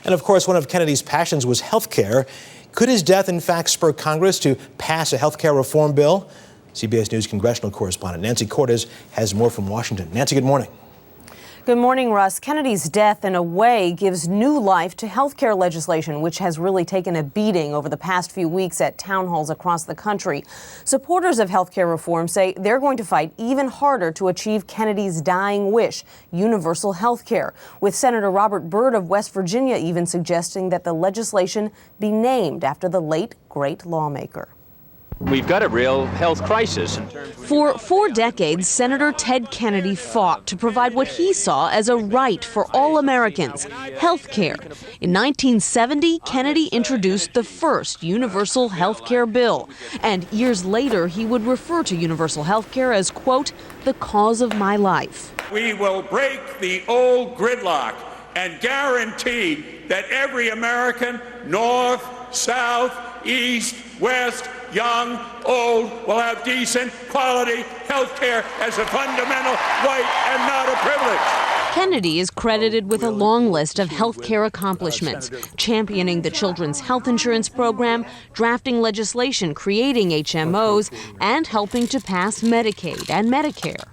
And of course, one of Kennedy's passions was health care. Could his death, in fact, spur Congress to pass a health care reform bill? CBS News congressional correspondent Nancy Cortez has more from Washington. Nancy, good morning. Good morning, Russ. Kennedy's death, in a way, gives new life to health care legislation, which has really taken a beating over the past few weeks at town halls across the country. Supporters of health care reform say they're going to fight even harder to achieve Kennedy's dying wish, universal health care, with Senator Robert Byrd of West Virginia even suggesting that the legislation be named after the late, great lawmaker. We've got a real health crisis. For 4 decades, Senator Ted Kennedy fought to provide what he saw as a right for all Americans, health care. In 1970, Kennedy introduced the first universal health care bill. And years later, he would refer to universal health care as, quote, the cause of my life. We will break the old gridlock and guarantee that every American, north, south, east, west, young, old, will have decent, quality health care as a fundamental right and not a privilege. Kennedy is credited with a long list of health care accomplishments, championing the Children's Health Insurance Program, drafting legislation creating HMOs, and helping to pass Medicaid and Medicare.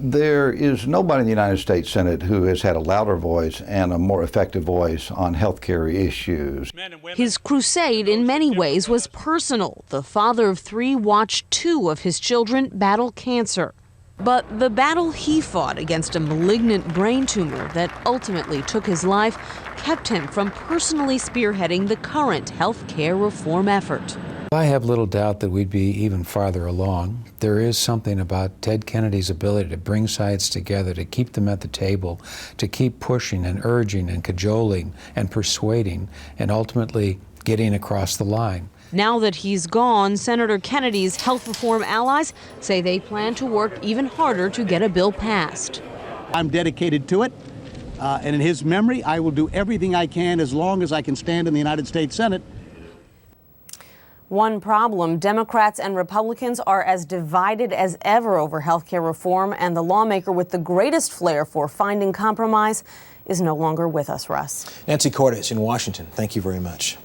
There is nobody in the United States Senate who has had a louder voice and a more effective voice on health care issues. His crusade in many ways was personal. The father of 3 watched 2 of his children battle cancer. But the battle he fought against a malignant brain tumor that ultimately took his life kept him from personally spearheading the current health care reform effort. I have little doubt that we'd be even farther along. There is something about Ted Kennedy's ability to bring sides together, to keep them at the table, to keep pushing and urging and cajoling and persuading and ultimately getting across the line. Now that he's gone, Senator Kennedy's health reform allies say they plan to work even harder to get a bill passed. I'm dedicated to it, and in his memory, I will do everything I can as long as I can stand in the United States Senate. One problem, Democrats and Republicans are as divided as ever over health care reform, and the lawmaker with the greatest flair for finding compromise is no longer with us, Russ. Nancy Cortez in Washington, thank you very much.